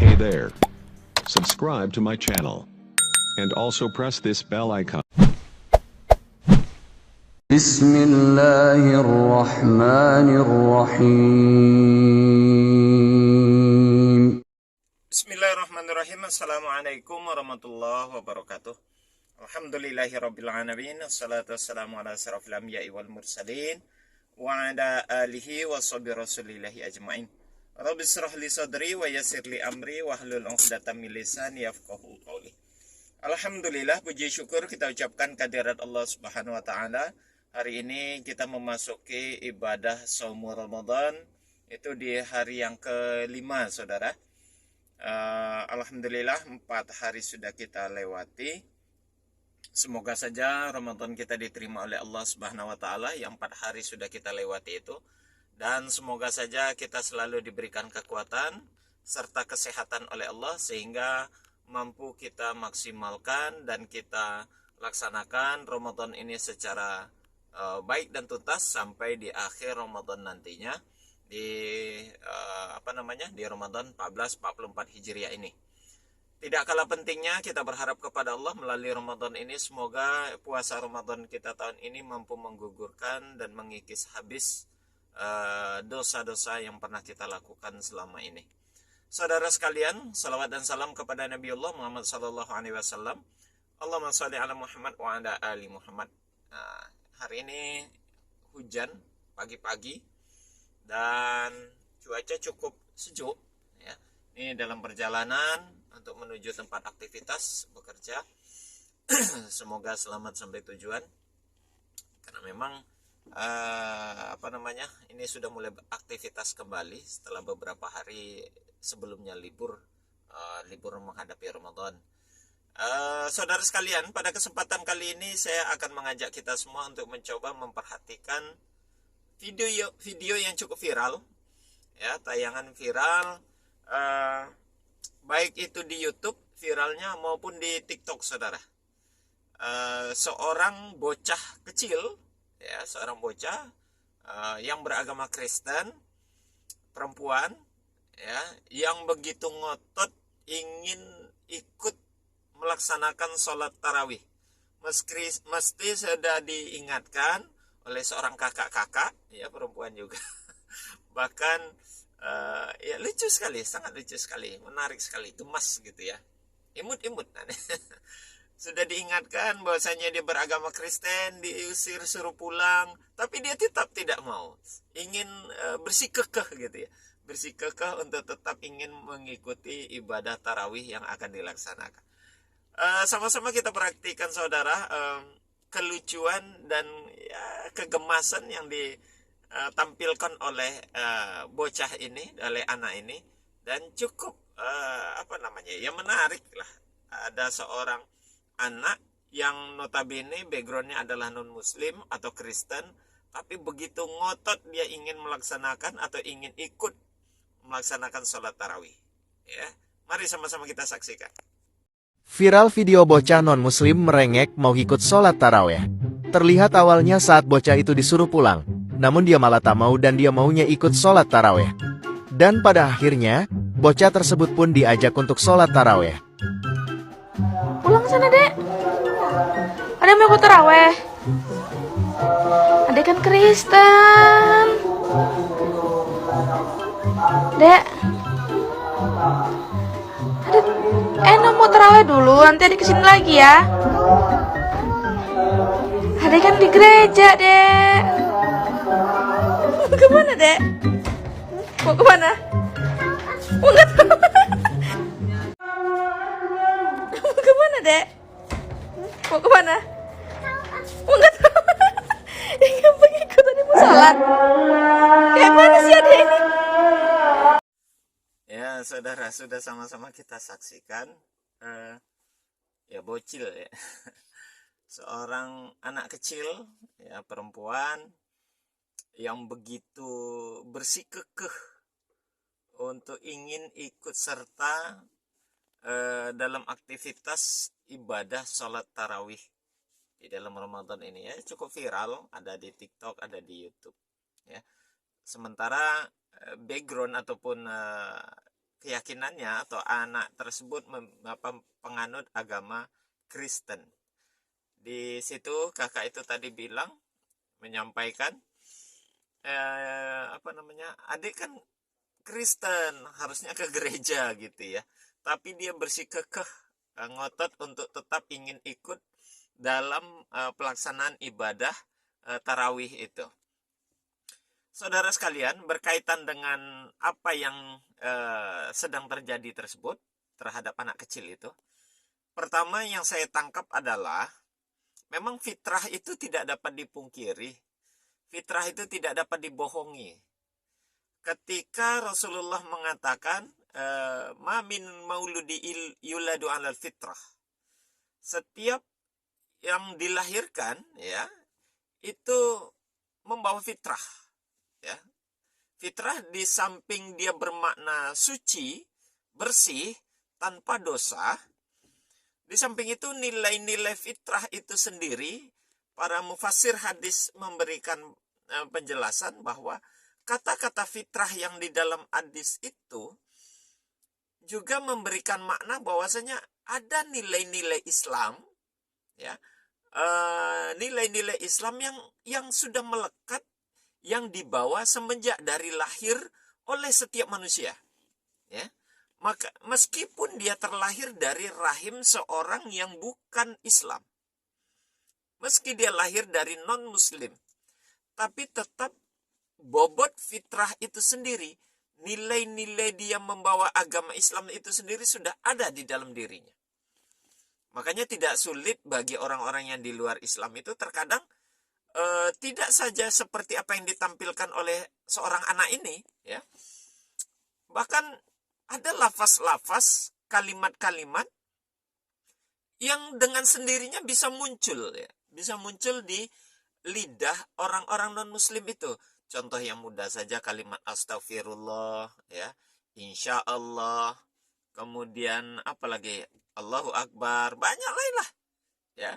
Hey there. Subscribe to my channel. And also press this bell icon. Bismillahirrahmanirrahim. Bismillahirrahmanirrahim. Assalamualaikum warahmatullahi wabarakatuh. Alhamdulillahirrabbilalamin. Assalatu wassalamu ala asrafil anbiya'i wal mursalin wa ala alihi wa sahbihi rasulillahi ajma'in. Rabbi israh li sadri wa yassir li amri wa hlul 'uqdatam min lisani yafqahu qawli. Alhamdulillah, puji syukur kita ucapkan kehadirat Allah Subhanahu wa taala. Hari ini kita memasuki ibadah shaum Ramadan, itu di hari yang kelima, saudara. Alhamdulillah 4 hari sudah kita lewati. Semoga saja Ramadan kita diterima oleh Allah Subhanahu wa taala yang 4 hari sudah kita lewati itu, dan semoga saja kita selalu diberikan kekuatan serta kesehatan oleh Allah sehingga mampu kita maksimalkan dan kita laksanakan Ramadan ini secara baik dan tuntas sampai di akhir Ramadan nantinya, di di Ramadan 1444 Hijriah ini. Tidak kalah pentingnya kita berharap kepada Allah melalui Ramadan ini, semoga puasa Ramadan kita tahun ini mampu menggugurkan dan mengikis habis dosa-dosa yang pernah kita lakukan selama ini. Saudara sekalian, salawat dan salam kepada Nabiullah Muhammad sallallahu alaihi wasallam. Allahumma shalli ala Muhammad wa ala ali Muhammad. Hari ini hujan pagi-pagi dan cuaca cukup sejuk ya. Ini dalam perjalanan untuk menuju tempat aktivitas bekerja. Semoga selamat sampai tujuan. Karena memang ini sudah mulai aktivitas kembali setelah beberapa hari sebelumnya libur menghadapi Ramadan. Saudara sekalian, pada kesempatan kali ini saya akan mengajak kita semua untuk mencoba memperhatikan video yang cukup viral ya, tayangan viral baik itu di YouTube viralnya maupun di TikTok, saudara. Seorang bocah kecil ya, seorang bocah yang beragama Kristen, perempuan ya, yang begitu ngotot ingin ikut melaksanakan sholat tarawih. Mesti sudah diingatkan oleh seorang kakak-kakak ya, perempuan juga. Bahkan ya lucu sekali, sangat lucu sekali, menarik sekali, gemas gitu ya, imut-imut. Sudah diingatkan bahwasanya dia beragama Kristen, diusir suruh pulang, tapi dia tetap tidak mau, ingin bersikukuh gitu ya, bersikukuh untuk tetap ingin mengikuti ibadah tarawih yang akan dilaksanakan. Sama-sama kita perhatikan, saudara, kelucuan dan ya, kegemasan yang ditampilkan oleh bocah ini, oleh anak ini, dan cukup ya menarik lah. Ada seorang anak yang notabene backgroundnya adalah non muslim atau Kristen, tapi begitu ngotot dia ingin melaksanakan atau ingin ikut melaksanakan sholat tarawih ya. Mari sama-sama kita saksikan. Viral video bocah non-muslim merengek mau ikut sholat tarawih. Terlihat awalnya saat bocah itu disuruh pulang, namun dia malah tak mau dan dia maunya ikut sholat tarawih. Dan pada akhirnya, bocah tersebut pun diajak untuk sholat tarawih. Pulang sana, Dek. Ada mau ikut tarawih. Adek kan Kristen. Dek. Adek mau tarawih dulu, nanti adek kesini lagi ya. Adek kan di gereja, Dek. Mau kemana, Dek? Mau kemana? Mau nggak tahu. Mau kemana, Dek? Mau kemana? Mau nggak tahu. Yang ikut tadi mau sholat. Kayak mana sih adek ini? Ya, saudara, sudah sama-sama kita saksikan ya, bocil ya. Seorang anak kecil ya, perempuan yang begitu bersikukuh untuk ingin ikut serta dalam aktivitas ibadah sholat tarawih di dalam Ramadan ini ya, cukup viral, ada di TikTok, ada di YouTube ya. Sementara background ataupun keyakinannya atau anak tersebut penganut agama Kristen. Di situ kakak itu tadi bilang, menyampaikan adik kan Kristen, harusnya ke gereja gitu ya, tapi dia bersikukuh ngotot untuk tetap ingin ikut dalam pelaksanaan ibadah tarawih itu. Saudara sekalian, berkaitan dengan apa yang sedang terjadi tersebut terhadap anak kecil itu, pertama yang saya tangkap adalah memang fitrah itu tidak dapat dipungkiri, fitrah itu tidak dapat dibohongi. Ketika Rasulullah mengatakan, ma min mauludi yuladu alal fitrah, setiap yang dilahirkan ya itu membawa fitrah ya. Fitrah di samping dia bermakna suci, bersih, tanpa dosa, di samping itu nilai-nilai fitrah itu sendiri, para mufassir hadis memberikan penjelasan bahwa kata-kata fitrah yang di dalam hadis itu juga memberikan makna bahwasanya ada nilai-nilai Islam ya, nilai-nilai Islam yang sudah melekat, yang dibawa semenjak dari lahir oleh setiap manusia ya. Maka meskipun dia terlahir dari rahim seorang yang bukan Islam, meski dia lahir dari non-muslim, tapi tetap bobot fitrah itu sendiri, nilai-nilai dia membawa agama Islam itu sendiri sudah ada di dalam dirinya. Makanya tidak sulit bagi orang-orang yang di luar Islam itu terkadang tidak saja seperti apa yang ditampilkan oleh seorang anak ini ya. Bahkan ada lafaz-lafaz, kalimat-kalimat yang dengan sendirinya bisa muncul ya, bisa muncul di lidah orang-orang non-muslim itu. Contoh yang mudah saja kalimat astagfirullah ya, insya Allah, kemudian apalagi Allahu Akbar, banyak lain lah ya.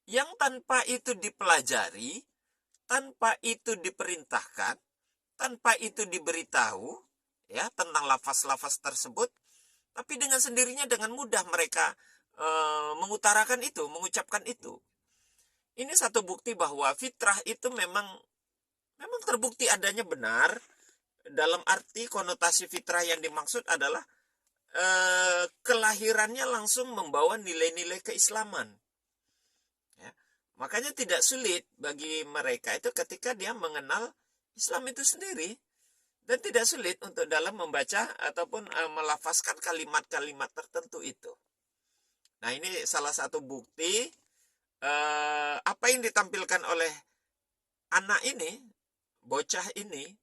Yang tanpa itu dipelajari, tanpa itu diperintahkan, tanpa itu diberitahu ya tentang lafaz-lafaz tersebut, tapi dengan sendirinya dengan mudah mereka mengutarakan itu, mengucapkan itu. Ini satu bukti bahwa fitrah itu memang terbukti adanya benar, dalam arti konotasi fitrah yang dimaksud adalah kelahirannya langsung membawa nilai-nilai keislaman ya. Makanya tidak sulit bagi mereka itu ketika dia mengenal Islam itu sendiri. Dan tidak sulit untuk dalam membaca ataupun melafazkan kalimat-kalimat tertentu itu. Nah ini salah satu bukti apa yang ditampilkan oleh anak ini, bocah ini,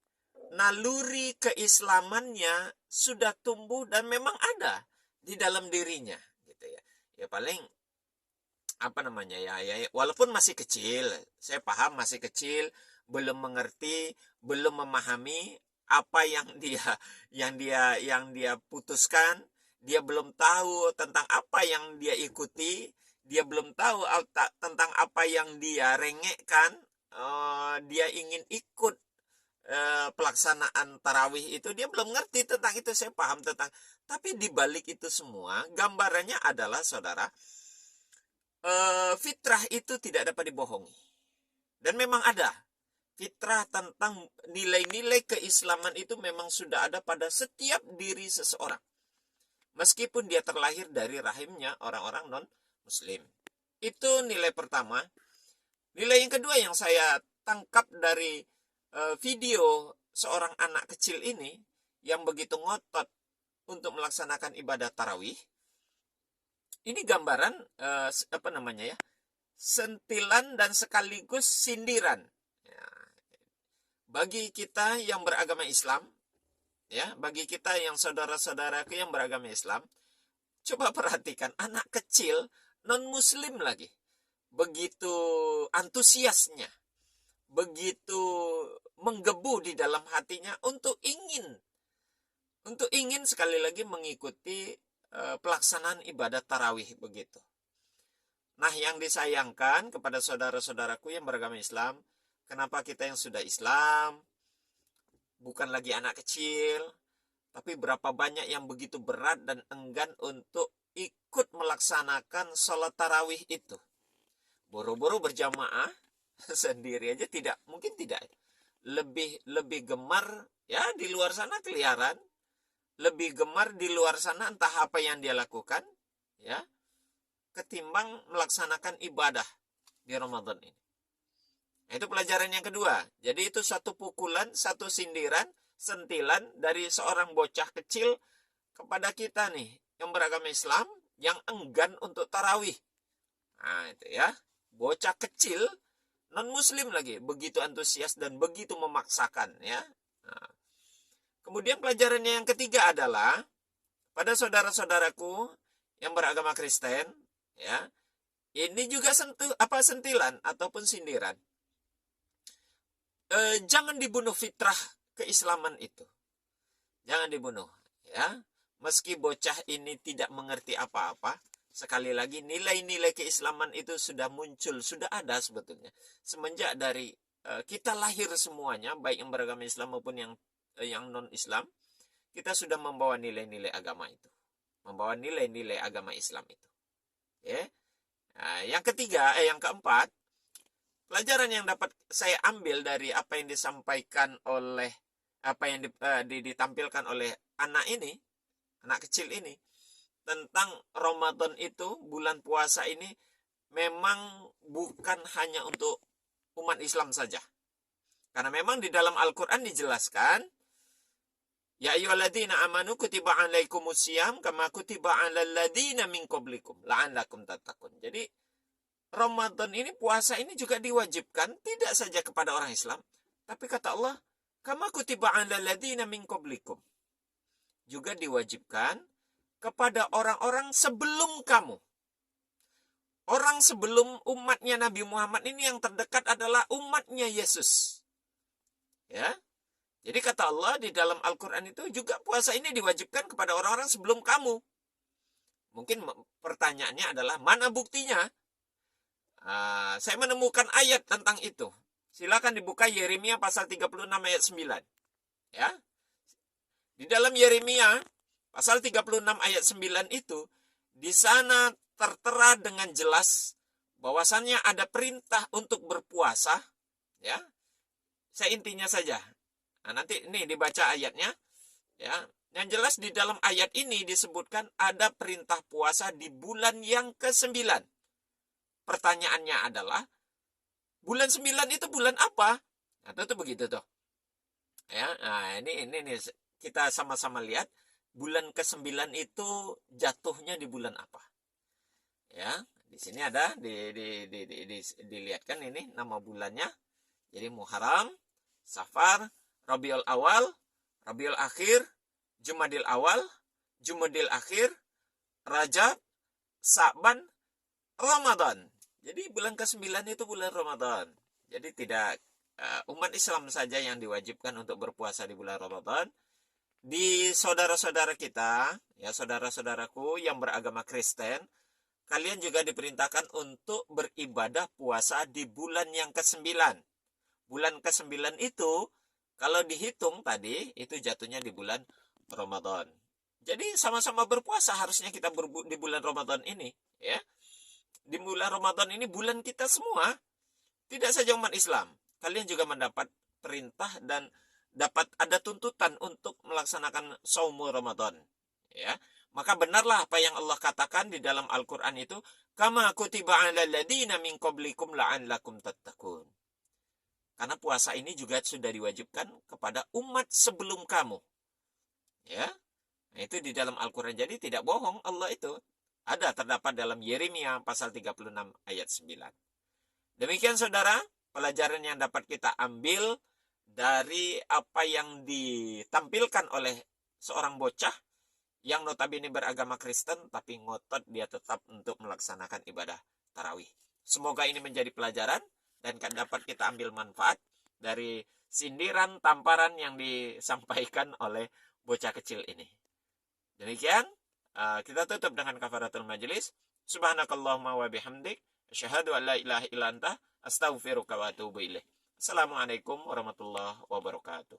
naluri keislamannya sudah tumbuh dan memang ada di dalam dirinya. Gitu ya. Ya paling walaupun masih kecil, saya paham masih kecil, belum mengerti, belum memahami apa yang dia putuskan, dia belum tahu tentang apa yang dia ikuti, dia belum tahu tentang apa yang dia rengekkan, dia ingin ikut pelaksanaan tarawih itu, dia belum ngerti tentang itu, saya paham tentang. Tapi di balik itu semua, gambarannya adalah saudara, fitrah itu tidak dapat dibohongi. Dan memang ada. Fitrah tentang nilai-nilai keislaman itu memang sudah ada pada setiap diri seseorang. Meskipun dia terlahir dari rahimnya orang-orang non-muslim. Itu nilai pertama. Nilai yang kedua yang saya tangkap dari video seorang anak kecil ini yang begitu ngotot untuk melaksanakan ibadah tarawih. Ini gambaran sentilan dan sekaligus sindiran. Bagi kita yang beragama Islam, ya, bagi kita yang saudara-saudaraku yang beragama Islam, coba perhatikan anak kecil non-muslim lagi, begitu antusiasnya, begitu menggebu di dalam hatinya untuk ingin sekali lagi mengikuti pelaksanaan ibadah tarawih begitu. Nah, yang disayangkan kepada saudara-saudaraku yang beragama Islam, kenapa kita yang sudah Islam, bukan lagi anak kecil, tapi berapa banyak yang begitu berat dan enggan untuk ikut melaksanakan sholat tarawih itu. Boro-boro berjamaah, sendiri aja tidak, mungkin tidak. Lebih gemar ya di luar sana keliaran, lebih gemar di luar sana entah apa yang dia lakukan, ya, ketimbang melaksanakan ibadah di Ramadan ini. Itu pelajaran yang kedua. Jadi itu satu pukulan, satu sindiran, sentilan dari seorang bocah kecil kepada kita nih, yang beragama Islam, yang enggan untuk tarawih. Nah itu ya, bocah kecil, non-muslim lagi, begitu antusias dan begitu memaksakan ya. Nah, kemudian pelajarannya yang ketiga adalah, pada saudara-saudaraku yang beragama Kristen, ya, ini juga sentilan ataupun sindiran. Jangan dibunuh fitrah keislaman itu. Jangan dibunuh, ya. Meski bocah ini tidak mengerti apa-apa, sekali lagi nilai-nilai keislaman itu sudah muncul, sudah ada sebetulnya. Semenjak dari kita lahir semuanya, baik yang beragama Islam maupun yang non-Islam, kita sudah membawa nilai-nilai agama itu. Membawa nilai-nilai agama Islam itu. Ya. Nah, yang keempat, pelajaran yang dapat saya ambil dari apa yang disampaikan oleh, apa yang ditampilkan oleh anak kecil ini, tentang Ramadan itu, bulan puasa ini, memang bukan hanya untuk umat Islam saja. Karena memang di dalam Al-Quran dijelaskan, ya ayyuhalladzina amanu kutiba alaikumusiyam kama kutiba alal ladzina min qablikum la'allakum tattaqun. Jadi Ramadan ini, puasa ini juga diwajibkan tidak saja kepada orang Islam, tapi kata Allah, kama kutiba alal ladzina min qablikum, juga diwajibkan kepada orang-orang sebelum kamu. Orang sebelum umatnya Nabi Muhammad ini yang terdekat adalah umatnya Yesus. Ya. Jadi kata Allah di dalam Al-Quran itu juga puasa ini diwajibkan kepada orang-orang sebelum kamu. Mungkin pertanyaannya adalah, mana buktinya? Saya menemukan ayat tentang itu. Silakan dibuka Yeremia pasal 36 ayat 9. Ya. Di dalam Yeremia pasal 36 ayat 9 itu, di sana tertera dengan jelas bahwasannya ada perintah untuk berpuasa, ya. Saya intinya saja. Nah, nanti ini dibaca ayatnya, ya. Yang jelas di dalam ayat ini disebutkan ada perintah puasa di bulan yang ke-9. Pertanyaannya adalah, bulan 9 itu bulan apa? Nah, itu begitu tuh. Ya, nah ini kita sama-sama lihat bulan ke-9 itu jatuhnya di bulan apa. Ya, di sini ada dilihatkan ini nama bulannya. Jadi Muharram, Safar, Rabiul Awal, Rabiul Akhir, Jumadil Awal, Jumadil Akhir, Rajab, Sa'ban, Ramadan. Jadi bulan ke-9 itu bulan Ramadan. Jadi tidak umat Islam saja yang diwajibkan untuk berpuasa di bulan Ramadan. Di saudara-saudara kita, ya saudara-saudaraku yang beragama Kristen, kalian juga diperintahkan untuk beribadah puasa di bulan yang ke-9. Bulan ke-9 itu, kalau dihitung tadi, itu jatuhnya di bulan Ramadan. Jadi sama-sama berpuasa harusnya kita di bulan Ramadan ini. Ya. Di bulan Ramadan ini bulan kita semua. Tidak saja umat Islam. Kalian juga mendapat perintah dan dapat ada tuntutan untuk melaksanakan shaum Ramadan. Ya. Maka benarlah apa yang Allah katakan di dalam Al-Quran itu, kama kutiba 'alal ladzina min qablikum la'allakum tattaqun. Karena puasa ini juga sudah diwajibkan kepada umat sebelum kamu. Ya. Nah, itu di dalam Al-Quran. Jadi tidak bohong Allah itu. Ada terdapat dalam Yeremia pasal 36 ayat 9. Demikian saudara, pelajaran yang dapat kita ambil dari apa yang ditampilkan oleh seorang bocah yang notabene beragama Kristen tapi ngotot dia tetap untuk melaksanakan ibadah tarawih. Semoga ini menjadi pelajaran dan dapat kita ambil manfaat dari sindiran, tamparan yang disampaikan oleh bocah kecil ini. Demikian, kita tutup dengan kafaratul majelis. Subhanakallahumma wa bihamdik, asyhadu an la ilaha illa anta, astaghfiruka wa atubu ilaik. Assalamualaikum warahmatullahi wabarakatuh.